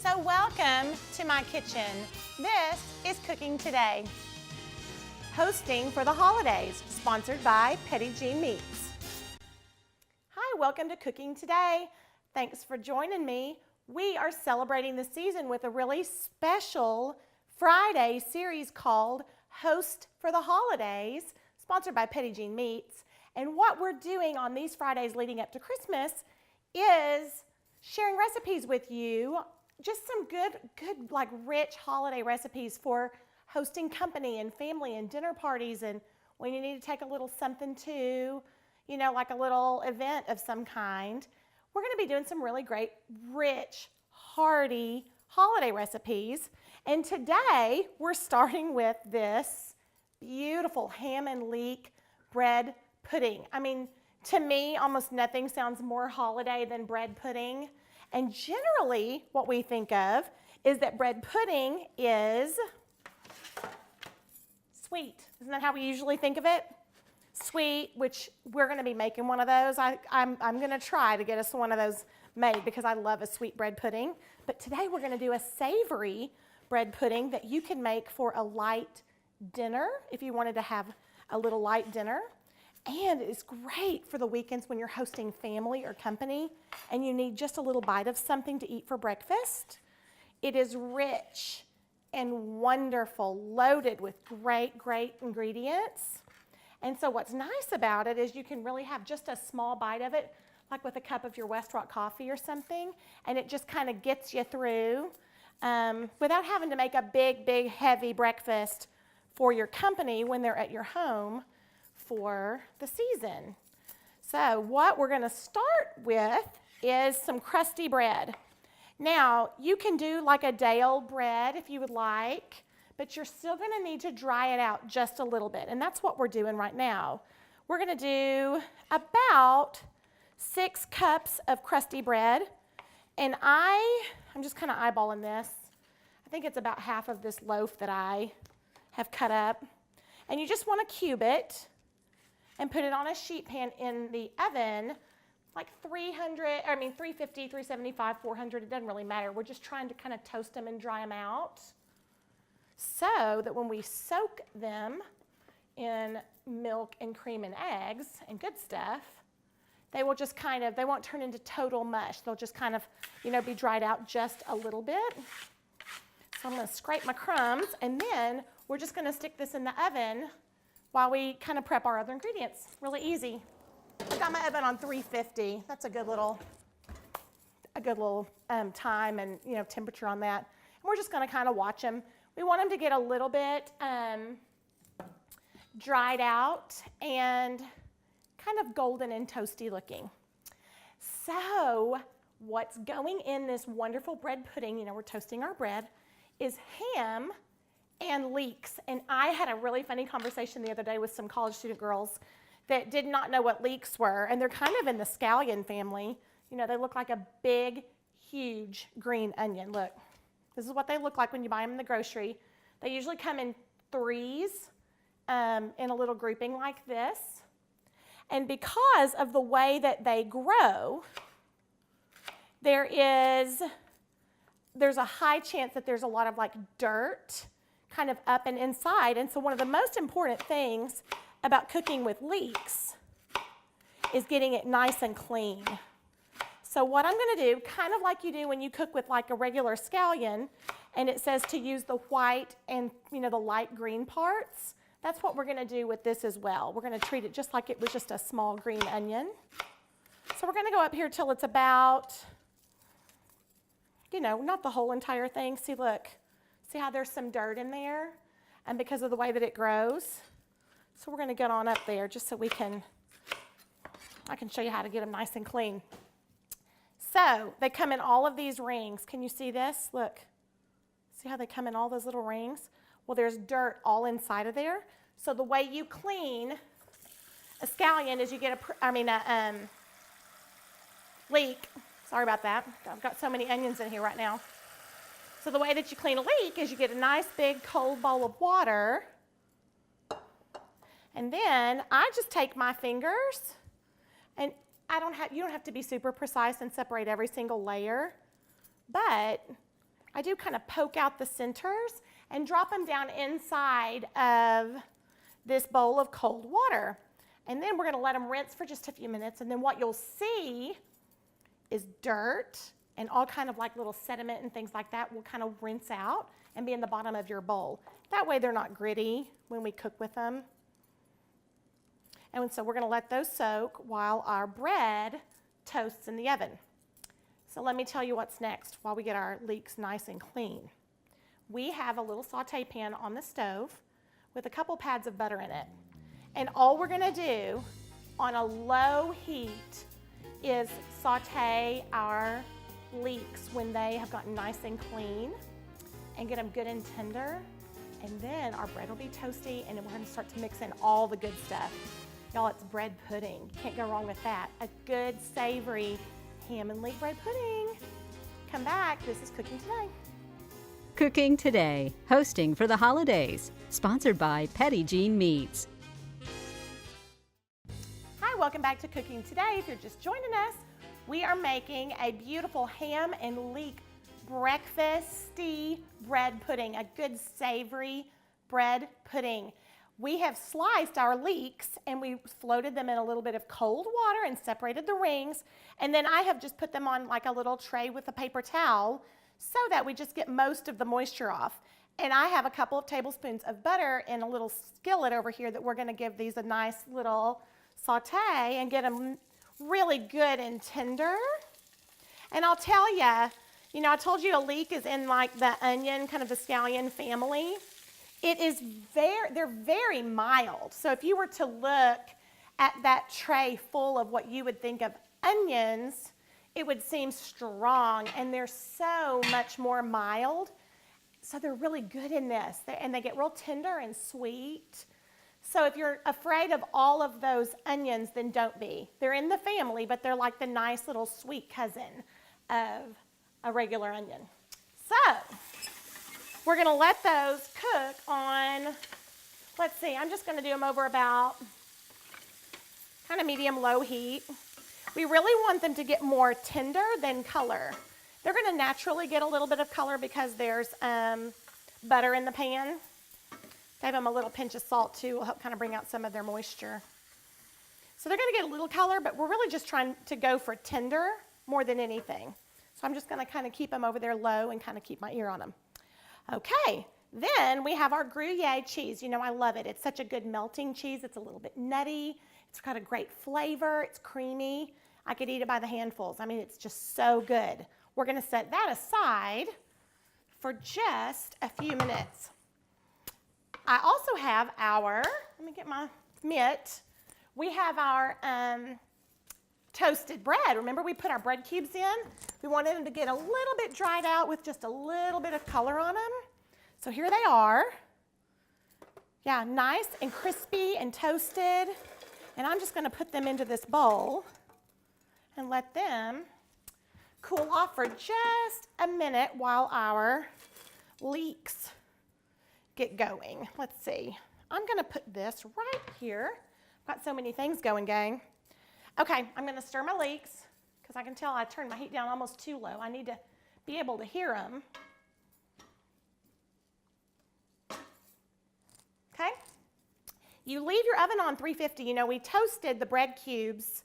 So welcome to my kitchen. This is Cooking Today. Hosting for the holidays, sponsored by Petit Jean Meats. Hi, welcome to Cooking Today. Thanks for joining me. We are celebrating the season with a really special Friday series called Host for the Holidays, sponsored by Petit Jean Meats. And what we're doing on these Fridays leading up to Christmas is sharing recipes with you, just some good like rich holiday recipes for hosting company and family and dinner parties, and when you need to take a little something to, you know, like a little event of some kind. We're going to be doing some really great, rich, hearty holiday recipes. And today we're starting with this beautiful ham and leek bread pudding. I mean, to me, almost nothing sounds more holiday than bread pudding. And generally, what we think of is that bread pudding is sweet. Isn't that how we usually think of it? Sweet, which we're going to be making one of those. I'm going to try to get us one of those made because I love a sweet bread pudding. But today we're going to do a savory bread pudding that you can make for a light dinner if you wanted to have a little light dinner. And it's great for the weekends when you're hosting family or company and you need just a little bite of something to eat for breakfast. It is rich and wonderful, loaded with great ingredients. And so what's nice about it is you can really have just a small bite of it, like with a cup of your West Rock coffee or something, and it just kind of gets you through without having to make a big, heavy breakfast for your company when they're at your home for the season. So what we're going to start with is some crusty bread. Now, you can do like a day-old bread if you would like, but you're still going to need to dry it out just a little bit, and that's what we're doing right now. We're going to do about 6 cups of crusty bread, and I'm just kind of eyeballing this. I think it's about half of this loaf that I have cut up, and you just want to cube it and put it on a sheet pan in the oven, like 350, 375, 400, it doesn't really matter. We're just trying to kind of toast them and dry them out so that when we soak them in milk and cream and eggs and good stuff, they will just they won't turn into total mush. They'll just kind of, be dried out just a little bit. So I'm going to scrape my crumbs, and then we're just going to stick this in the oven while we kind of prep our other ingredients. Really easy. I got my oven on 350. That's a good little time and temperature on that. And we're just going to kind of watch them. We want them to get a little bit dried out and kind of golden and toasty looking. So what's going in this wonderful bread pudding, we're toasting our bread, is ham and leeks. And I had a really funny conversation the other day with some college student girls that did not know what leeks were, and they're kind of in the scallion family. They look like a big, huge green onion. Look, this is what they look like when you buy them in the grocery. They usually come in threes in a little grouping like this. And because of the way that they grow, there's a high chance that there's a lot of like dirt kind of up and inside. And so one of the most important things about cooking with leeks is getting it nice and clean. So what I'm going to do, kind of like you do when you cook with like a regular scallion, and it says to use the white and the light green parts, that's what we're going to do with this as well. We're going to treat it just like it was just a small green onion. So we're going to go up here till it's about, not the whole entire thing. See, look. See how there's some dirt in there? And because of the way that it grows. So we're going to get on up there just so I can show you how to get them nice and clean. So they come in all of these rings. Can you see this? Look. See how they come in all those little rings? Well, there's dirt all inside of there. So the way you clean a scallion is you get a leek. Sorry about that. I've got so many onions in here right now. So the way that you clean a leek is you get a nice big cold bowl of water, and then I just take my fingers, and you don't have to be super precise and separate every single layer, but I do kind of poke out the centers and drop them down inside of this bowl of cold water. And then we're going to let them rinse for just a few minutes. And then what you'll see is dirt and all kind of like little sediment and things like that will kind of rinse out and be in the bottom of your bowl. That way they're not gritty when we cook with them. And so we're going to let those soak while our bread toasts in the oven. So let me tell you what's next while we get our leeks nice and clean. We have a little saute pan on the stove with a couple pads of butter in it. And all we're going to do on a low heat is saute our leeks when they have gotten nice and clean and get them good and tender. And then our bread will be toasty, and then we're going to start to mix in all the good stuff. Y'all, it's bread pudding. You can't go wrong with that. A good, savory ham and leek bread pudding. Come back. This is Cooking Today. Cooking Today, hosting for the holidays. Sponsored by Petit Jean Meats. Hi, welcome back to Cooking Today. If you're just joining us, we are making a beautiful ham and leek breakfasty bread pudding, a good savory bread pudding. We have sliced our leeks and we floated them in a little bit of cold water and separated the rings. And then I have just put them on like a little tray with a paper towel so that we just get most of the moisture off. And I have a couple of tablespoons of butter in a little skillet over here that we're going to give these a nice little saute and get them really good and tender. And I'll tell you, I told you a leek is in like the onion, kind of the scallion family. They're very mild. So if you were to look at that tray full of what you would think of onions, it would seem strong, and they're so much more mild. So they're really good in this, and they get real tender and sweet. So if you're afraid of all of those onions, then don't be. They're in the family, but they're like the nice little sweet cousin of a regular onion. So we're going to let those cook on, let's see, I'm just going to do them over about kind of medium-low heat. We really want them to get more tender than color. They're going to naturally get a little bit of color because there's butter in the pan. Give them a little pinch of salt too, will help kind of bring out some of their moisture. So they're going to get a little color, but we're really just trying to go for tender more than anything. So I'm just going to kind of keep them over there low and kind of keep my ear on them. Okay, then we have our Gruyere cheese. I love it. It's such a good melting cheese. It's a little bit nutty. It's got a great flavor. It's creamy. I could eat it by the handfuls. I mean, it's just so good. We're going to set that aside for just a few minutes. I also have let me get my mitt. We have our toasted bread. Remember we put our bread cubes in? We wanted them to get a little bit dried out with just a little bit of color on them. So here they are. Yeah, nice and crispy and toasted. And I'm just going to put them into this bowl and let them cool off for just a minute while our leeks get going. Let's see. I'm going to put this right here. I've got so many things going, gang. Okay, I'm going to stir my leeks because I can tell I turned my heat down almost too low. I need to be able to hear them. Okay? You leave your oven on 350. We toasted the bread cubes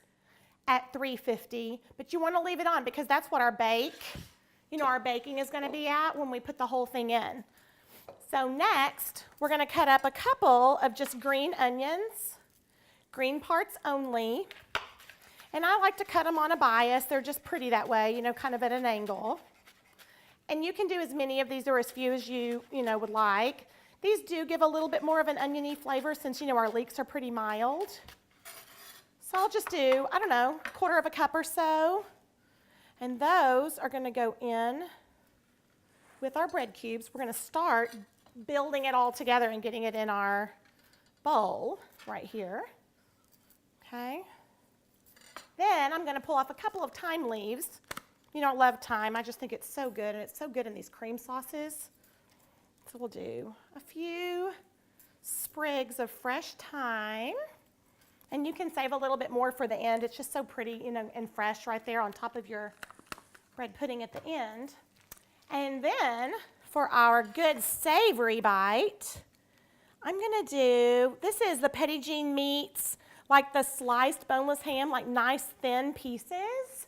at 350, but you want to leave it on because that's what our our baking is going to be at when we put the whole thing in. So next, we're going to cut up a couple of just green onions, green parts only. And I like to cut them on a bias. They're just pretty that way, kind of at an angle. And you can do as many of these or as few as you would like. These do give a little bit more of an oniony flavor since, our leeks are pretty mild. So I'll just do, I don't know, 1/4 cup or so. And those are going to go in with our bread cubes. We're going to start building it all together and getting it in our bowl right here. Okay. Then I'm going to pull off a couple of thyme leaves. I love thyme. I just think it's so good, and it's so good in these cream sauces. So we'll do a few sprigs of fresh thyme. And you can save a little bit more for the end. It's just so pretty, and fresh right there on top of your bread pudding at the end. And then for our good savory bite, I'm gonna do, this is the Petit Jean meats, like the sliced boneless ham, like nice thin pieces.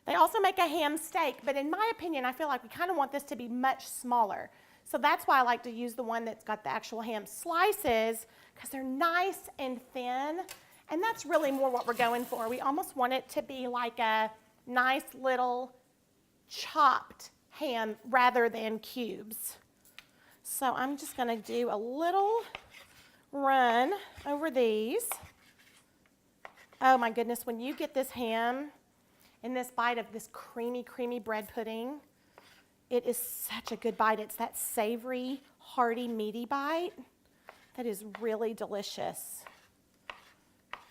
They also make a ham steak, but in my opinion, I feel like we kind of want this to be much smaller. So that's why I like to use the one that's got the actual ham slices, because they're nice and thin, and that's really more what we're going for. We almost want it to be like a nice little chopped ham rather than cubes. So I'm just gonna do a little run over these. Oh my goodness, when you get this ham in this bite of this creamy, creamy bread pudding, it is such a good bite. It's that savory, hearty, meaty bite that is really delicious.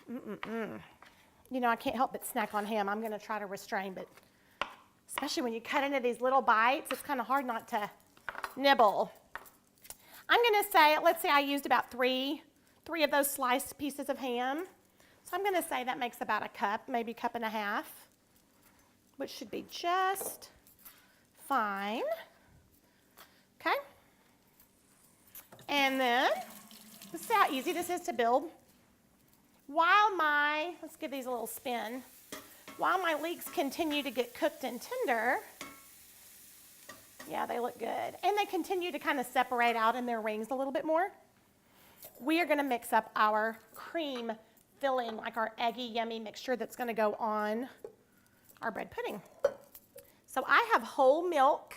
You know, I can't help but snack on ham. I'm gonna try to restrain, but especially when you cut into these little bites, it's kind of hard not to nibble. I'm gonna say, let's say I used about three of those sliced pieces of ham. So I'm gonna say that makes about a cup, maybe a cup and a half, which should be just fine. Okay. And then, let's see how easy this is to build. Let's give these a little spin. While my leeks continue to get cooked and tender, yeah, they look good. And they continue to kind of separate out in their rings a little bit more. We are gonna mix up our cream filling, like our eggy, yummy mixture that's gonna go on our bread pudding. So I have whole milk.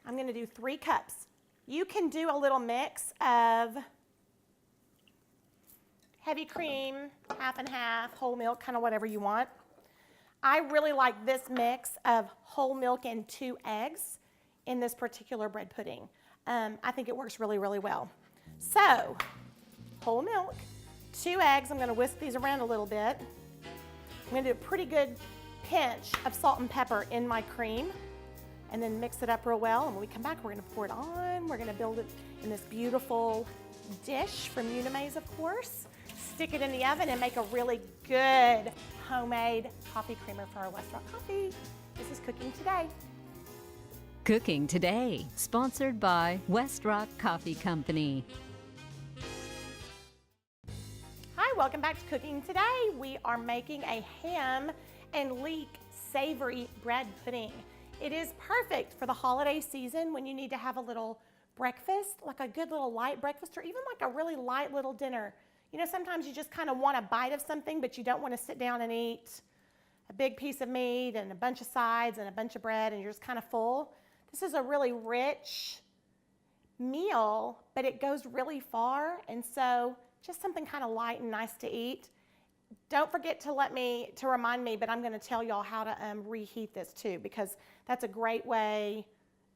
I'm gonna do 3 cups. You can do a little mix of heavy cream, half and half, whole milk, kind of whatever you want. I really like this mix of whole milk and 2 eggs in this particular bread pudding. I think it works really, really well. So, whole milk, 2 eggs. I'm gonna whisk these around a little bit. I'm gonna do a pretty good pinch of salt and pepper in my cream and then mix it up real well. And when we come back, we're gonna pour it on. We're gonna build it in this beautiful dish from Unimaze, of course. Stick it in the oven and make a really good homemade coffee creamer for our West Rock coffee. This is Cooking Today. Cooking Today, sponsored by West Rock Coffee Company. Hi, welcome back to Cooking Today. We are making a ham and leek savory bread pudding. It is perfect for the holiday season when you need to have a little breakfast, like a good little light breakfast, or even like a really light little dinner. You know, sometimes you just kind of want a bite of something, but you don't want to sit down and eat a big piece of meat and a bunch of sides and a bunch of bread and you're just kind of full. This is a really rich meal, but it goes really far, and so just something kind of light and nice to eat. Don't forget to remind me, but I'm going to tell y'all how to reheat this too, because that's a great way,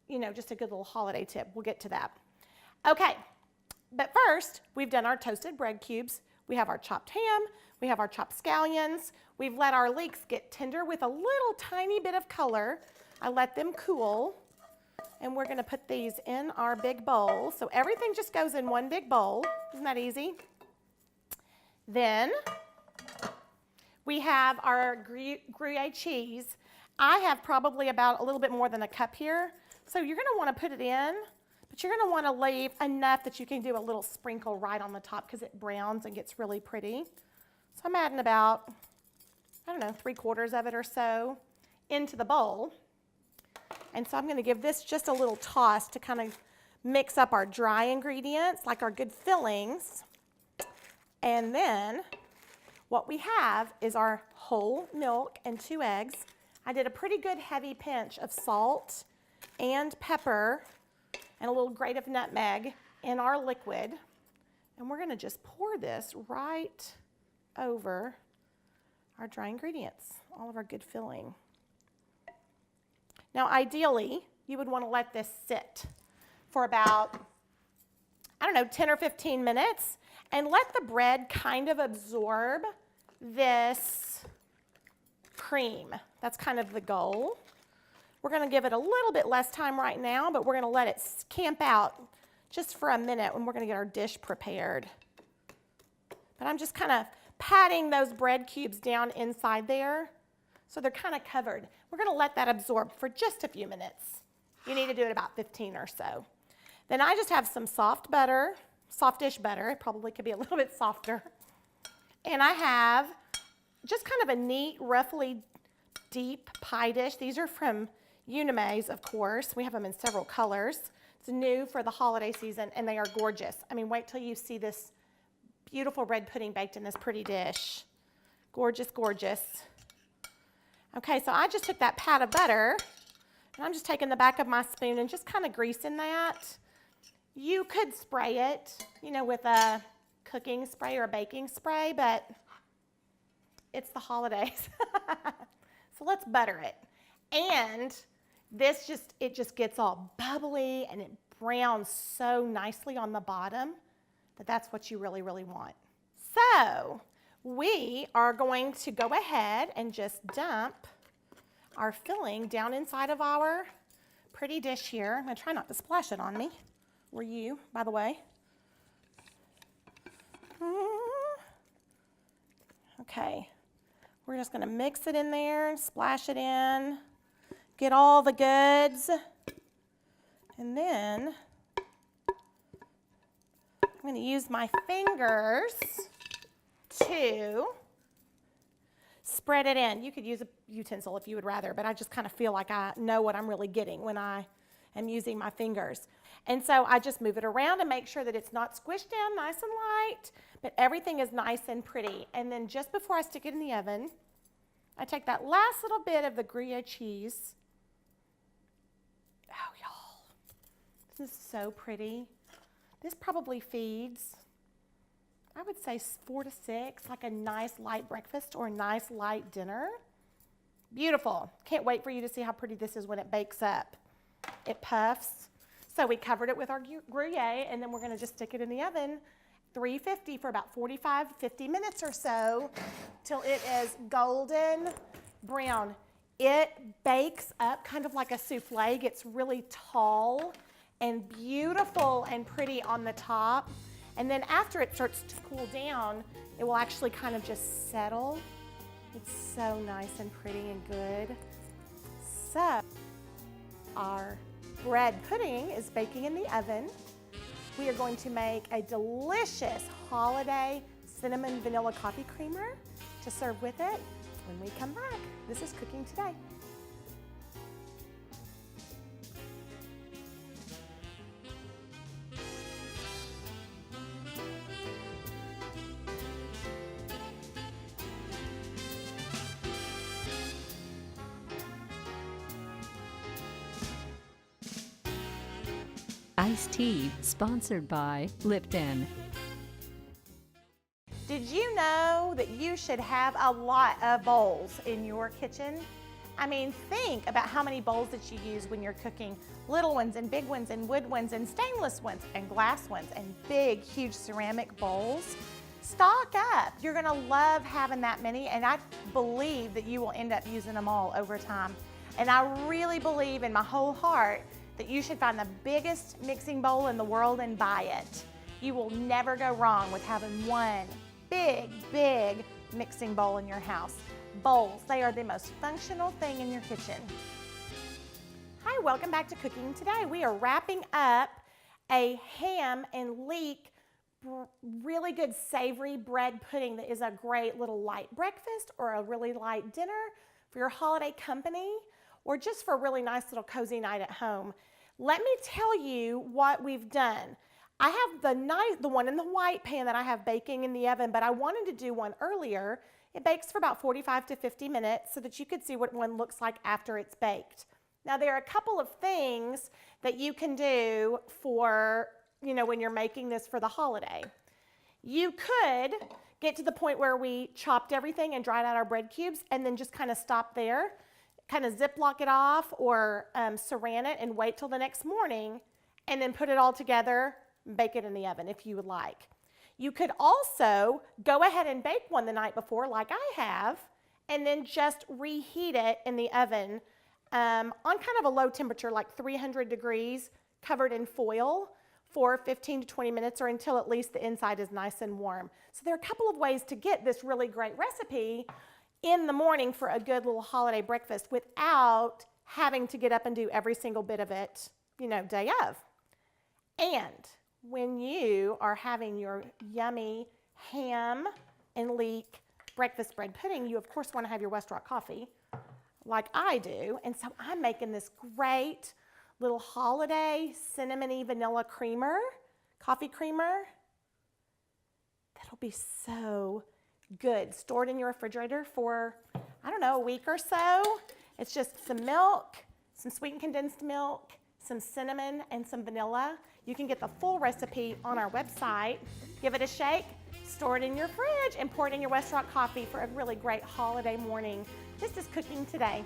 you know, just a good little holiday tip. We'll get to that. Okay. But first, we've done our toasted bread cubes. We have our chopped ham. We have our chopped scallions. We've let our leeks get tender with a little tiny bit of color. I let them cool. And we're gonna put these in our big bowl. So everything just goes in one big bowl. Isn't that easy? Then we have our Gruyere cheese. I have probably about a little bit more than a cup here. So you're gonna wanna put it in, but you're gonna wanna leave enough that you can do a little sprinkle right on the top because it browns and gets really pretty. So I'm adding about, I don't know, 3/4 of it or so into the bowl. And so I'm gonna give this just a little toss to kind of mix up our dry ingredients, like our good fillings. And then what we have is our whole milk and 2 eggs. I did a pretty good heavy pinch of salt and pepper and a little grate of nutmeg in our liquid. And we're gonna just pour this right over our dry ingredients, all of our good filling. Now, ideally, you would wanna let this sit for about, I don't know, 10 or 15 minutes and let the bread kind of absorb this cream. That's kind of the goal. We're gonna give it a little bit less time right now, but we're gonna let it camp out just for a minute when we're gonna get our dish prepared. But I'm just kind of patting those bread cubes down inside there So they're kind of covered. We're gonna let that absorb for just a few minutes. You need to do it about 15 or so. Then I just have some soft butter, softish butter. It probably could be a little bit softer. And I have just kind of a neat, roughly deep pie dish. These are from Unimaze, of course. We have them in several colors. It's new for the holiday season, and they are gorgeous. I mean, wait till you see this beautiful bread pudding baked in this pretty dish. Gorgeous, gorgeous. Okay, so I just took that pat of butter, and I'm just taking the back of my spoon and just kind of greasing that. You could spray it, you know, with a cooking spray or a baking spray, but it's the holidays. So let's butter it. And it just gets all bubbly and it browns so nicely on the bottom that's what you really, really want. So we are going to go ahead and just dump our filling down inside of our pretty dish here. I'm gonna try not to splash it on me, or you, by the way. Okay, we're just gonna mix it in there and splash it in, get all the goods, and then I'm gonna use my fingers to spread it in. You could use a utensil if you would rather, but I just kind of feel like I know what I'm really getting when I am using my fingers. And so I just move it around and make sure that it's not squished down nice and light, but everything is nice and pretty. And then just before I stick it in the oven, I take that last little bit of the Gruyere cheese. Oh, y'all, this is so pretty. This probably feeds, I would say 4 to 6, like a nice light breakfast or a nice light dinner. Beautiful. Can't wait for you to see how pretty this is when it bakes up. It puffs. So we covered it with our Gruyere, and then we're gonna just stick it in the oven, 350 for about 45 to 50 minutes or so, till it is golden brown. It bakes up kind of like a souffle, gets really tall and beautiful and pretty on the top. And then after it starts to cool down, it will actually kind of just settle. It's so nice and pretty and good. So our bread pudding is baking in the oven. We are going to make a delicious holiday cinnamon vanilla coffee creamer to serve with it when we come back. This is Cooking Today. Iced tea, sponsored by Lipton. Did you know that you should have a lot of bowls in your kitchen? I mean, think about how many bowls that you use when you're cooking. Little ones and big ones and wood ones and stainless ones and glass ones and big, huge ceramic bowls. Stock up. You're gonna love having that many, and I believe that you will end up using them all over time. And I really believe in my whole heart that you should find the biggest mixing bowl in the world and buy it. You will never go wrong with having one big, big mixing bowl in your house. Bowls, they are the most functional thing in your kitchen. Hi, welcome back to Cooking Today. We are wrapping up a ham and leek, really good savory bread pudding that is a great little light breakfast or a really light dinner for your holiday company, or just for a really nice little cozy night at home. Let me tell you what we've done. I have the one in the white pan that I have baking in the oven, but I wanted to do one earlier. It bakes for about 45 to 50 minutes so that you could see what one looks like after it's baked. Now there are a couple of things that you can do for, you know, when you're making this for the holiday. You could get to the point where we chopped everything and dried out our bread cubes and then just kind of stop there. Kind of Ziploc it off or saran it and wait till the next morning and then put it all together and bake it in the oven if you would like. You could also go ahead and bake one the night before like I have and then just reheat it in the oven on kind of a low temperature, like 300 degrees, covered in foil for 15 to 20 minutes or until at least the inside is nice and warm. So there are a couple of ways to get this really great recipe in the morning for a good little holiday breakfast without having to get up and do every single bit of it, day of. And when you are having your yummy ham and leek breakfast bread pudding, you of course want to have your West Rock coffee like I do. And so I'm making this great little holiday cinnamony vanilla creamer, coffee creamer. That'll be so good. Stored in your refrigerator for, I don't know, a week or so. It's just some milk, some sweetened condensed milk, some cinnamon, and some vanilla. You can get the full recipe on our website. Give it a shake, store it in your fridge, and pour it in your West Rock coffee for a really great holiday morning. This is cooking today.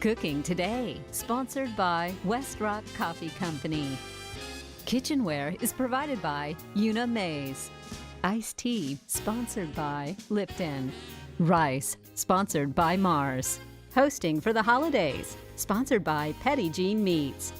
Cooking Today, sponsored by West Rock Coffee Company. Kitchenware is provided by Una Mays. Iced tea, sponsored by Lipton. Rice, sponsored by Mars. Hosting for the holidays, sponsored by Petit Jean Meats.